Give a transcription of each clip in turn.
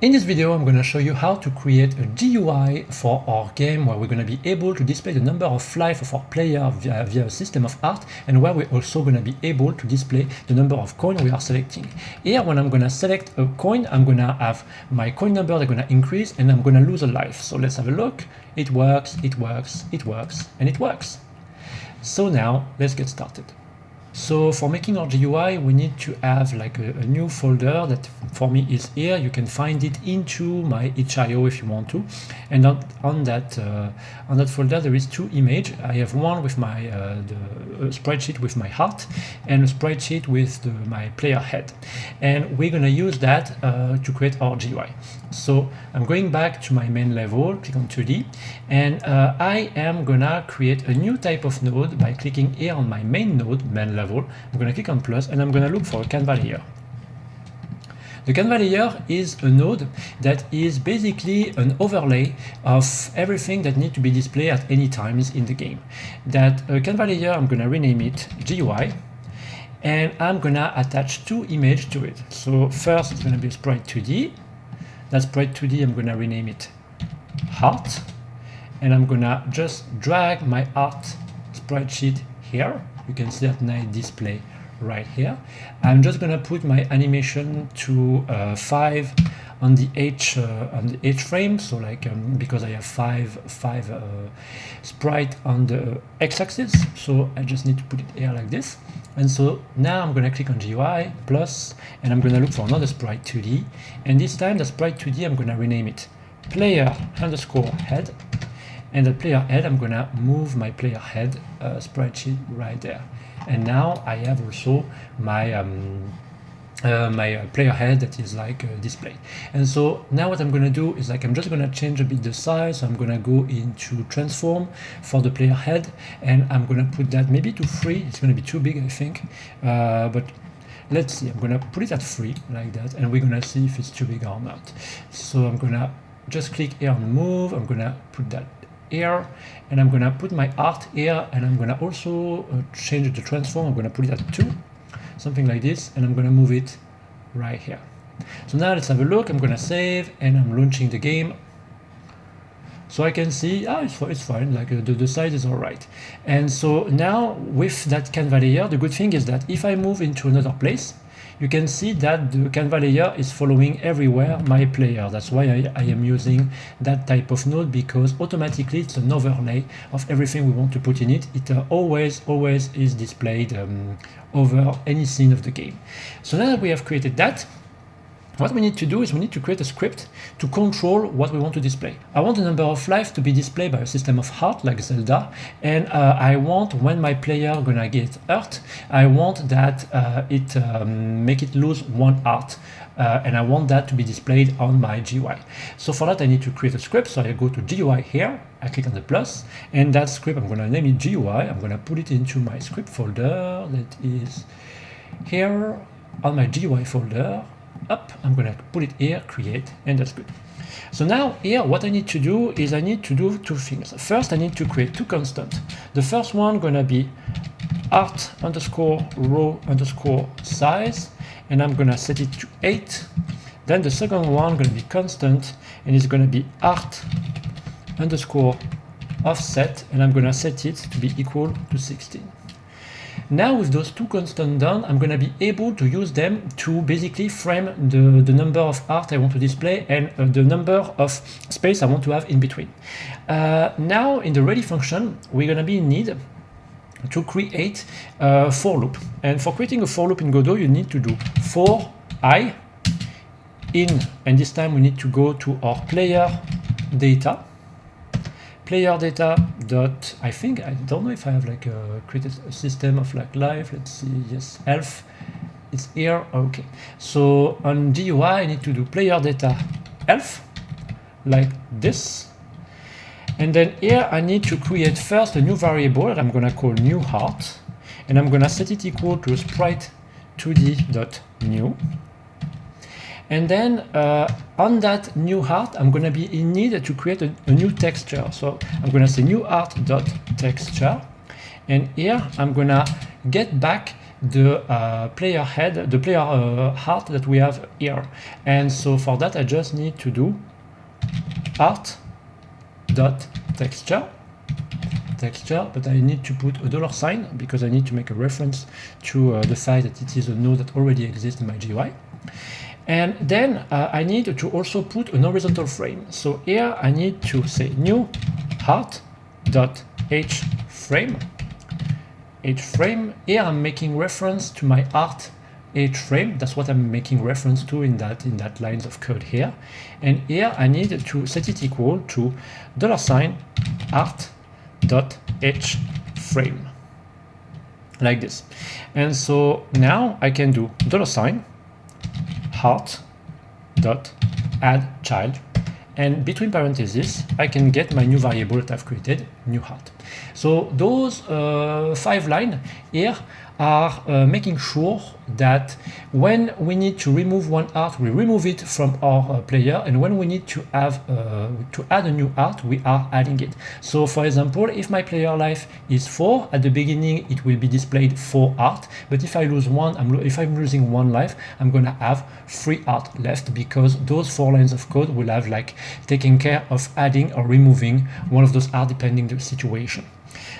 In this video, I'm going to show you how to create a GUI for our game where we're going to be able to display the number of life of our player via a system of art, and where we're also going to be able to display the number of coin we are selecting. Here, when I'm going to select a coin, I'm going to have my coin number, they're going to increase, and I'm going to lose a life. So let's have a look. It works, it works, it works, and it works. So now, let's get started. So for making our GUI, we need to have like a new folder that for me is here. You can find it into my itch.io if you want to. And on that folder, there is two images. I have one with my spreadsheet with my heart, and a spreadsheet with my player head. And we're gonna use that to create our GUI. So I'm going back to my main level, click on 2D, and I am gonna create a new type of node by clicking here on my main node, main level. I'm gonna click on plus, and I'm gonna look for a Canva layer. The Canva layer is a node that is basically an overlay of everything that needs to be displayed at any times in the game. That Canva layer, I'm gonna rename it GUI, and I'm gonna attach two images to it. So first, it's gonna be a sprite 2D. That sprite 2D, I'm gonna rename it heart, and I'm gonna just drag my art sprite sheet here. You can see that nice display right here. I'm just gonna put my animation to 5 on the H frame. So like because I have five sprite on the x-axis, so I just need to put it here like this. And so now I'm gonna click on GUI plus, and I'm gonna look for another sprite 2D. And this time the sprite 2D, I'm gonna rename it player underscore head. And the player head, I'm gonna move my player head sprite sheet right there. And now I have also my my player head that is like displayed. And so now what I'm gonna do is like I'm just gonna change a bit the size. So I'm gonna go into transform for the player head, and I'm gonna put that maybe to 3. It's gonna be too big, I think, but let's see. I'm gonna put it at 3 like that, and we're gonna see if it's too big or not. So I'm gonna just click here on move. I'm gonna put that here, and I'm gonna put my art here, and I'm gonna also change the transform. I'm gonna put it at 2, something like this, and I'm gonna move it right here. So now let's have a look. I'm gonna save, and I'm launching the game. So I can see, it's fine, like the size is all right. And so now with that Canva layer, the good thing is that if I move into another place, you can see that the Canva layer is following everywhere my player. That's why I am using that type of node, because automatically it's an overlay of everything we want to put in it. It always is displayed over any scene of the game. So now that we have created that, what we need to do is we need to create a script to control what we want to display. I want the number of life to be displayed by a system of heart like Zelda, and I want when my player gonna get hurt, I want that it make it lose 1 heart, and I want that to be displayed on my GUI. So for that I need to create a script. So I go to GUI here, I click on the plus, and that script I'm gonna name it GUI. I'm gonna put it into my script folder that is here on my GUI folder. Up, I'm gonna put it here, create, and that's good. So now here, what I need to do is I need to do 2 things. First, I need to create 2 constants. The first one gonna be art underscore row underscore size, and I'm gonna set it to 8. Then the second one gonna be constant, and it's gonna be art underscore offset, and I'm gonna set it to be equal to 16. Now with those 2 constants done, I'm going to be able to use them to basically frame the number of art I want to display and the number of space I want to have in between. Now in the ready function, we're going to be in need to create a for loop. And for creating a for loop in Godot, you need to do for I in, and this time we need to go to our player data. Player data dot, I don't know if I have like created a system of like life. Let's see, yes, elf, it's here. Okay, so on GUI I need to do player data elf like this, and then here I need to create first a new variable that I'm gonna call new heart, and I'm gonna set it equal to sprite 2d dot new. And then on that new art, I'm going to be in need to create a new texture. So I'm going to say new art.texture. And here I'm going to get back the player head, the player heart that we have here. And so for that, I just need to do art.texture, but I need to put a $sign because I need to make a reference to the fact that it is a node that already exists in my GUI. And then I need to also put an horizontal frame. So here I need to say new art.hFrame. hFrame. Here I'm making reference to my art hFrame. That's what I'm making reference to in that lines of code here. And here I need to set it equal to $art.hFrame, like this. And so now I can do $heart.addChild, and between parentheses I can get my new variable that I've created, new heart. So those 5 lines here are making sure that when we need to remove one art, we remove it from our player, and when we need to have to add a new art, we are adding it. So for example, if my player life is 4, at the beginning it will be displayed 4 art, but if I lose one, if I'm losing 1 life, I'm gonna have 3 art left, because those 4 lines of code will have like taken care of adding or removing one of those art depending on the situation.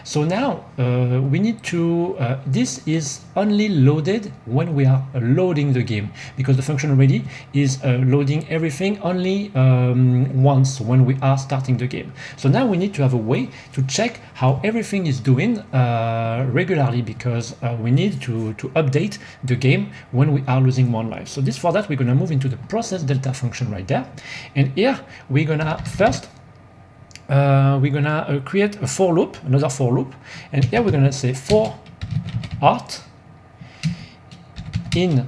So now we need to, this is only loaded when we are loading the game, because the function already is loading everything only once when we are starting the game. So now we need to have a way to check how everything is doing regularly, because we need to update the game when we are losing 1 life. So for that we're going to move into the process delta function right there, and here we're gonna first create a for loop, another for loop, and here we're gonna say for art in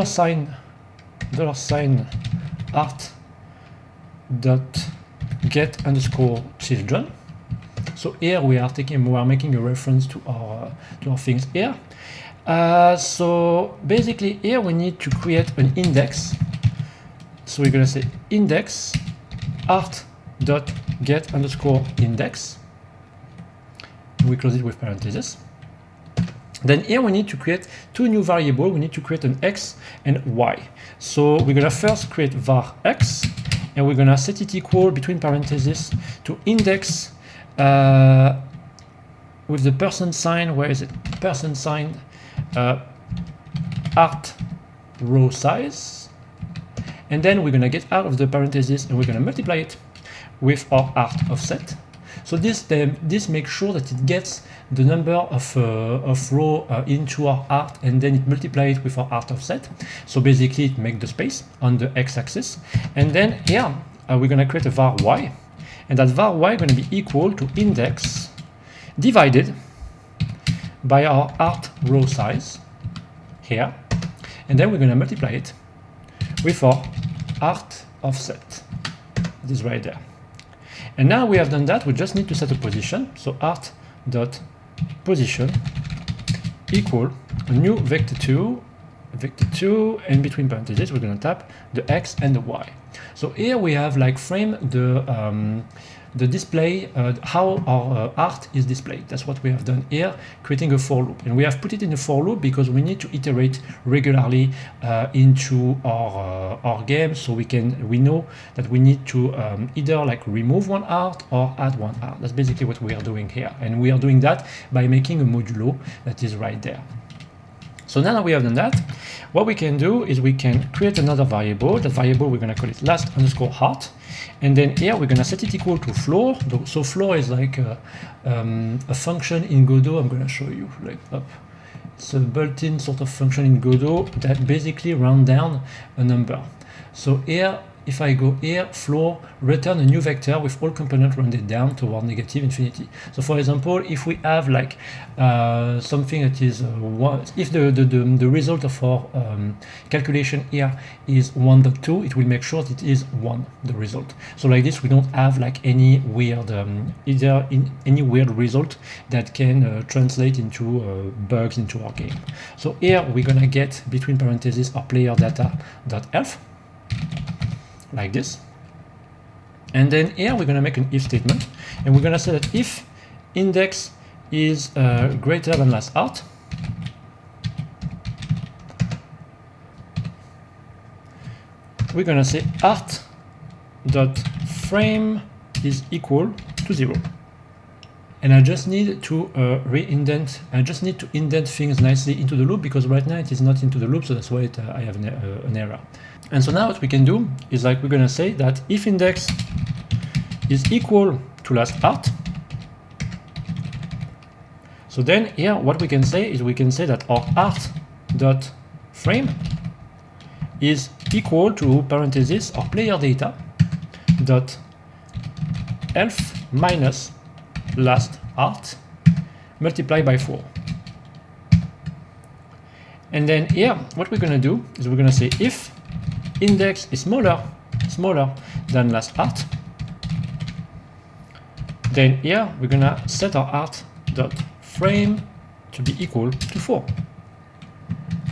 $sign art dot get underscore children. So here we are making a reference to our things here. So basically here we need to create an index. So we're gonna say index art.get underscore index. We close it with parentheses. Then here we need to create 2 new variables. We need to create an x and y. So we're gonna first create var x, and we're gonna set it equal between parentheses to index with the $sign. Where is it? $sign art row size. And then we're going to get out of the parentheses and we're going to multiply it with our art offset. So this makes sure that it gets the number of row into our art, and then it multiplies it with our art offset. So basically it makes the space on the x-axis. And then here we're going to create a var y, and that var y is going to be equal to index divided by our art row size here. And then we're going to multiply it with our art offset. It is right there. And now we have done that, we just need to set a position. So art.position equal a new vector2, and between parentheses we're going to tap the x and the y. So here we have like framed the display, how our art is displayed. That's what we have done here, creating a for loop. And we have put it in a for loop because we need to iterate regularly into our game, so we know that we need to either like remove one art or add one art. That's basically what we are doing here. And we are doing that by making a modulo that is right there. So now that we have done that, what we can do is we can create another variable. That variable we're going to call it last underscore heart, and then here we're going to set it equal to floor. So floor is like a function in Godot. I'm going to show you like up. It's a built-in sort of function in Godot that basically round down a number. So here, if I go here, floor, return a new vector with all components rounded down toward negative infinity. So for example, if we have like something that is if the result of our calculation here is 1.2, it will make sure that it is 1, the result. So like this, we don't have like any weird any weird result that can translate into bugs into our game. So here we're gonna get between parentheses our player data.elf, like this. And then here we're going to make an if statement, and we're going to say that if index is greater than last art, we're gonna say art dot frame is equal to 0. And I just need to re-indent. I just need to indent things nicely into the loop, because right now it is not into the loop, so that's why I have an error. And so now what we can do is like we're gonna say that if index is equal to last art, so then here what we can say is we can say that our art dot frame is equal to parenthesis our player data dot elf minus last art multiplied by 4. And then here what we're going to do is we're going to say if index is smaller than last art, then here we're going to set our art dot frame to be equal to 4.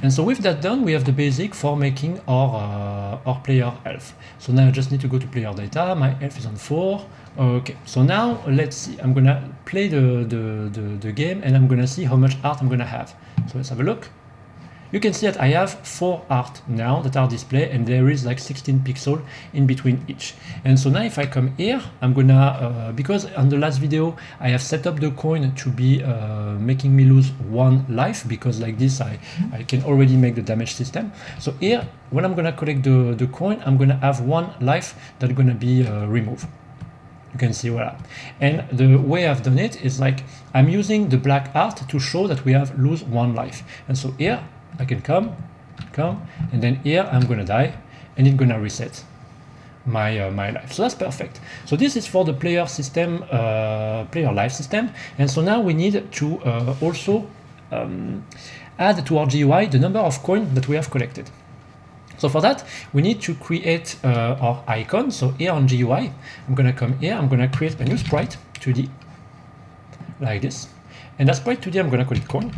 And so with that done, we have the basic for making our player elf. So now I just need to go to player data. My elf is on 4. Okay, so now let's see. I'm gonna play the game, and I'm gonna see how much art I'm gonna have. So let's have a look. You can see that I have 4 art now that are displayed, and there is like 16 pixels in between each. And so now if I come here, I'm gonna, because on the last video, I have set up the coin to be making me lose 1 life, because like this, I can already make the damage system. So here, when I'm gonna collect the coin, I'm gonna have 1 life that's gonna be removed. You can see voila. And the way I've done it is like, I'm using the black art to show that we have lose 1 life. And so here, I can come, and then here I'm gonna die, and it's gonna reset my my life. So that's perfect. So this is for the player system, player life system. And so now we need to also add to our GUI the number of coins that we have collected. So for that, we need to create our icon. So here on GUI, I'm gonna come here, I'm gonna create a new sprite 2D like this, and that sprite 2D I'm gonna call it coin.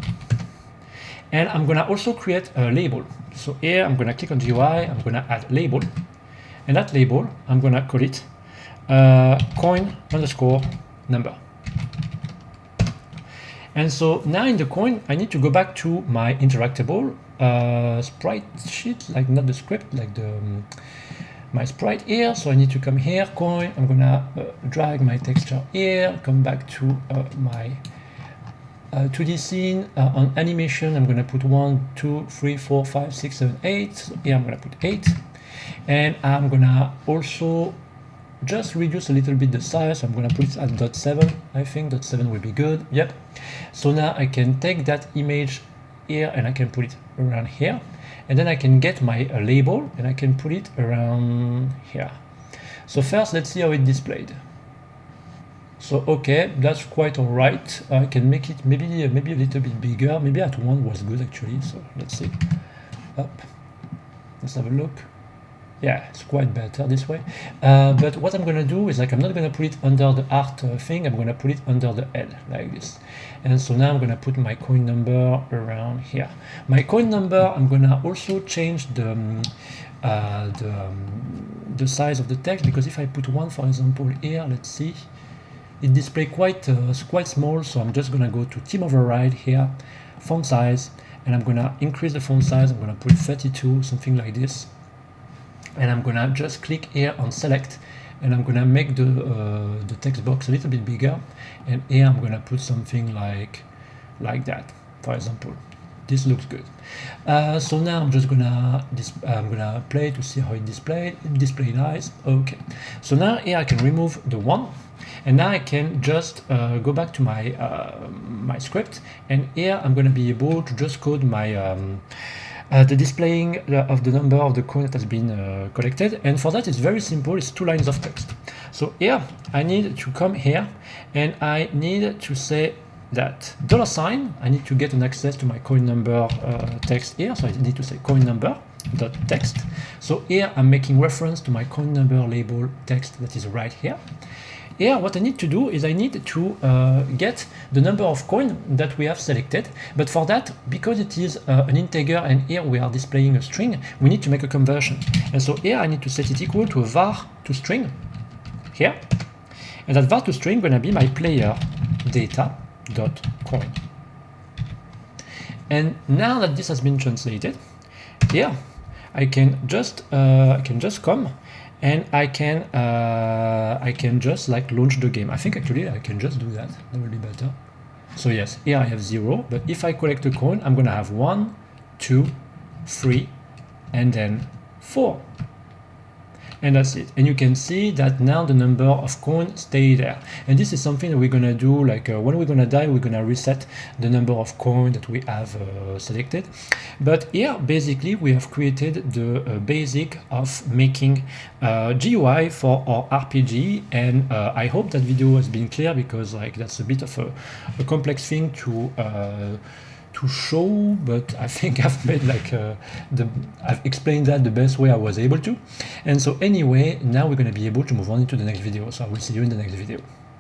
And I'm gonna also create a label. So here I'm gonna click on GUI, I'm gonna add label, and that label I'm gonna call it coin underscore number. And so now in the coin, I need to go back to my interactable sprite sheet, like not the script, like the my sprite here. So I need to come here, coin. I'm gonna drag my texture here, come back to my 2D scene. On animation, I'm gonna put 1, 2, 3, 4, 5, 6, 7, 8. So here I'm gonna put 8, and I'm gonna also just reduce a little bit the size. So I'm gonna put it at 0.7. I think 0.7 will be good. Yep. So now I can take that image here and I can put it around here, and then I can get my label and I can put it around here. So first, let's see how it displayed. So okay, that's quite all right. I can make it maybe a little bit bigger. Maybe at 1 was good actually. So let's see. Up. Let's have a look. Yeah, it's quite better this way. But what I'm gonna do is like I'm not gonna put it under the art thing. I'm gonna put it under the L like this. And so now I'm gonna put my coin number around here. My coin number, I'm gonna also change the size of the text, because if I put 1, for example, here, let's see. It displays quite small, so I'm just gonna go to team override here, font size, and I'm gonna increase the font size. I'm gonna put 32, something like this, and I'm gonna just click here on select, and I'm gonna make the text box a little bit bigger, and here I'm gonna put something like that, for example. This looks good. So now I'm just gonna play to see how it displayed. It displayed nice. Okay. So now here I can remove the 1. And now I can just go back to my my script, and here I'm going to be able to just code my the displaying of the number of the coin that has been collected. And for that, it's very simple. It's 2 lines of text. So here I need to come here, and I need to say that $, I need to get an access to my coin number text here. So I need to say coin number dot text. So here I'm making reference to my coin number label text that is right here. Here, what I need to do is I need to get the number of coins that we have selected. But for that, because it is an integer and here we are displaying a string, we need to make a conversion. And so here I need to set it equal to a var to string here. And that var to string is going to be my player data coin. And now that this has been translated, here I can just come and I can just like launch the game. I think actually I can just do that. That will be better. So yes, here I have 0, but if I collect a coin, I'm gonna have 1, 2, 3, and then 4. And that's it. And you can see that now the number of coins stay there. And this is something that we're gonna do, like when we're gonna die, we're gonna reset the number of coins that we have selected. But here, basically, we have created the basic of making GUI for our RPG. And I hope that video has been clear, because like that's a bit of a complex thing to show, but I think I've made like I've explained that the best way I was able to. And so anyway, now we're going to be able to move on into the next video. So I will see you in the next video.